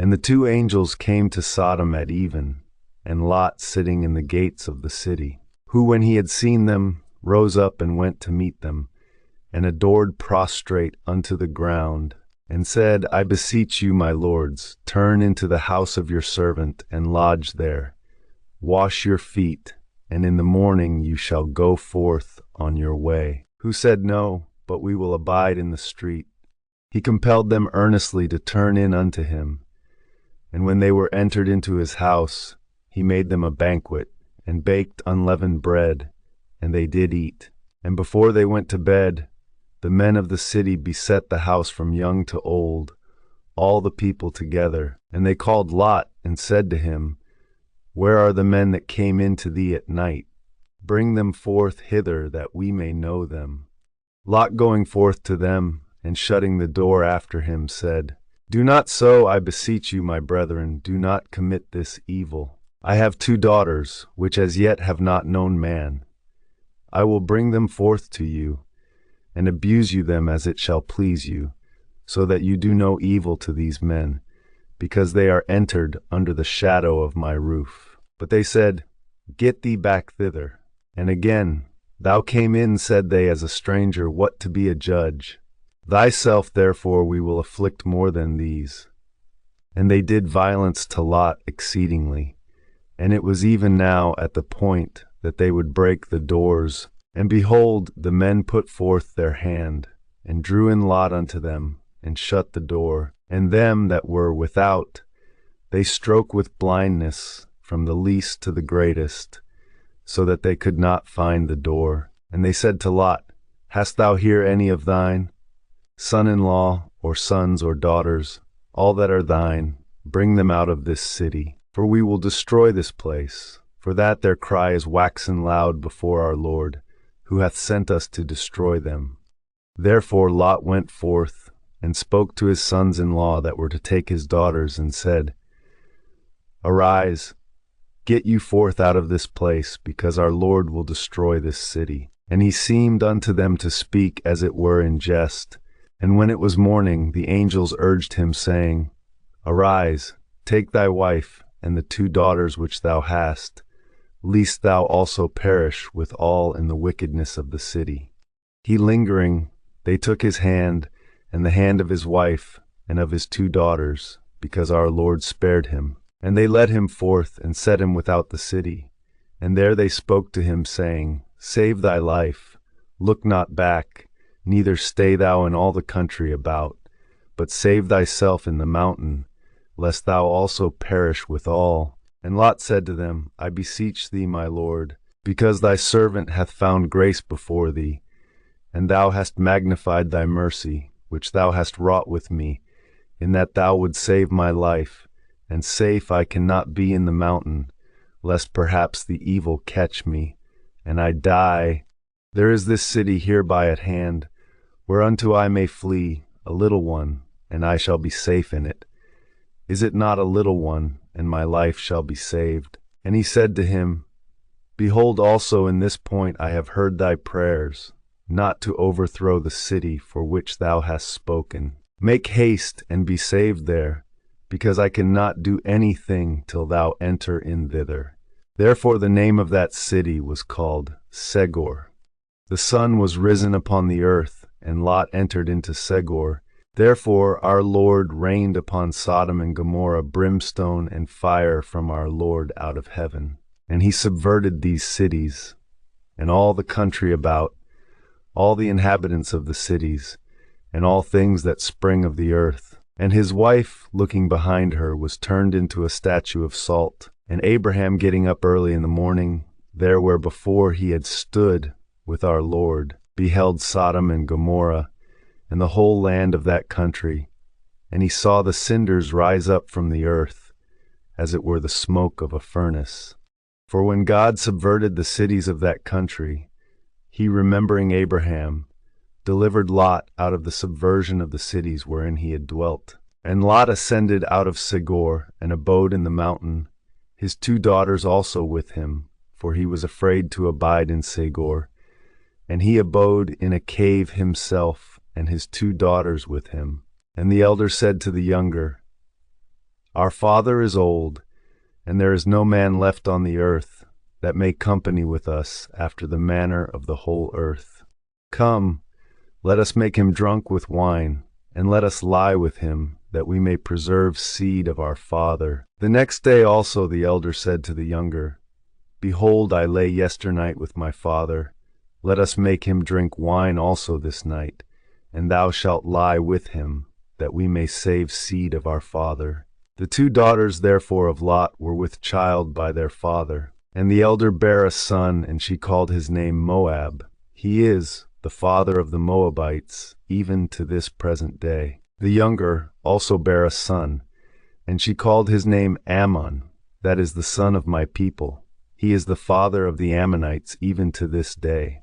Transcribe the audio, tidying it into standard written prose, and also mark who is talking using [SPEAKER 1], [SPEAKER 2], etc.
[SPEAKER 1] And the two angels came to Sodom at even, and Lot sitting in the gates of the city, who when he had seen them rose up and went to meet them, and adored prostrate unto the ground, and said, I beseech you, my lords, turn into the house of your servant, and lodge there. Wash your feet, and in the morning you shall go forth on your way. Who said, No, but we will abide in the street. He compelled them earnestly to turn in unto him. And when they were entered into his house, he made them a banquet, and baked unleavened bread, and they did eat. And before they went to bed, the men of the city beset the house from young to old, all the people together. And they called Lot, and said to him, Where are the men that came in to thee at night? Bring them forth hither, that we may know them. Lot going forth to them, and shutting the door after him, said, Do not so, I beseech you, my brethren, do not commit this evil. I have 2 daughters, which as yet have not known man. I will bring them forth to you, and abuse you them as it shall please you, so that you do no evil to these men, because they are entered under the shadow of my roof. But they said, Get thee back thither. And again, Thou came in, said they, as a stranger, what to be a judge? Thyself therefore we will afflict more than these. And they did violence to Lot exceedingly. And it was even now at the point that they would break the doors. And behold, the men put forth their hand, and drew in Lot unto them, and shut the door. And them that were without, they stroke with blindness from the least to the greatest, so that they could not find the door. And they said to Lot, Hast thou here any of thine, son-in-law, or sons or daughters, all that are thine? Bring them out of this city, for we will destroy this place, for that their cry is waxen loud before our Lord, who hath sent us to destroy them. Therefore Lot went forth, and spoke to his sons-in-law that were to take his daughters, and said, Arise, get you forth out of this place, because our Lord will destroy this city. And he seemed unto them to speak as it were in jest. And when it was morning, the angels urged him, saying, Arise, take thy wife, and the 2 daughters which thou hast, lest thou also perish with all in the wickedness of the city. He lingering, they took his hand, and the hand of his wife, and of his 2 daughters, because our Lord spared him. And they led him forth, and set him without the city. And there they spoke to him, saying, Save thy life, look not back, neither stay thou in all the country about, but save thyself in the mountain, lest thou also perish with all. And Lot said to them, I beseech thee, my Lord, because thy servant hath found grace before thee, and thou hast magnified thy mercy, which thou hast wrought with me, in that thou wouldst save my life, and safe I cannot be in the mountain, lest perhaps the evil catch me, and I die. There is this city hereby at hand, whereunto I may flee, a little one, and I shall be safe in it. Is it not a little one, and my life shall be saved? And he said to him, Behold, also in this point I have heard thy prayers, not to overthrow the city for which thou hast spoken. Make haste and be saved there, because I cannot do anything till thou enter in thither. Therefore the name of that city was called Segor. The sun was risen upon the earth, and Lot entered into Segor. Therefore our Lord rained upon Sodom and Gomorrah brimstone and fire from our Lord out of heaven. And he subverted these cities, and all the country about, all the inhabitants of the cities, and all things that spring of the earth. And his wife, looking behind her, was turned into a statue of salt. And Abraham, getting up early in the morning, there where before he had stood with our Lord, beheld Sodom and Gomorrah, and the whole land of that country. And he saw the cinders rise up from the earth, as it were the smoke of a furnace. For when God subverted the cities of that country, he, remembering Abraham, delivered Lot out of the subversion of the cities wherein he had dwelt. And Lot ascended out of Segor, and abode in the mountain, his 2 daughters also with him, for he was afraid to abide in Segor. And he abode in a cave himself, and his 2 daughters with him. And the elder said to the younger, Our father is old, and there is no man left on the earth that may company with us after the manner of the whole earth. Come, let us make him drunk with wine, and let us lie with him, that we may preserve seed of our father. The next day also the elder said to the younger, Behold, I lay yesternight with my father. Let us make him drink wine also this night, and thou shalt lie with him, that we may save seed of our father. The 2 daughters therefore of Lot were with child by their father. And the elder bare a son, and she called his name Moab. He is the father of the Moabites, even to this present day. The younger also bare a son, and she called his name Ammon, that is the son of my people. He is the father of the Ammonites, even to this day.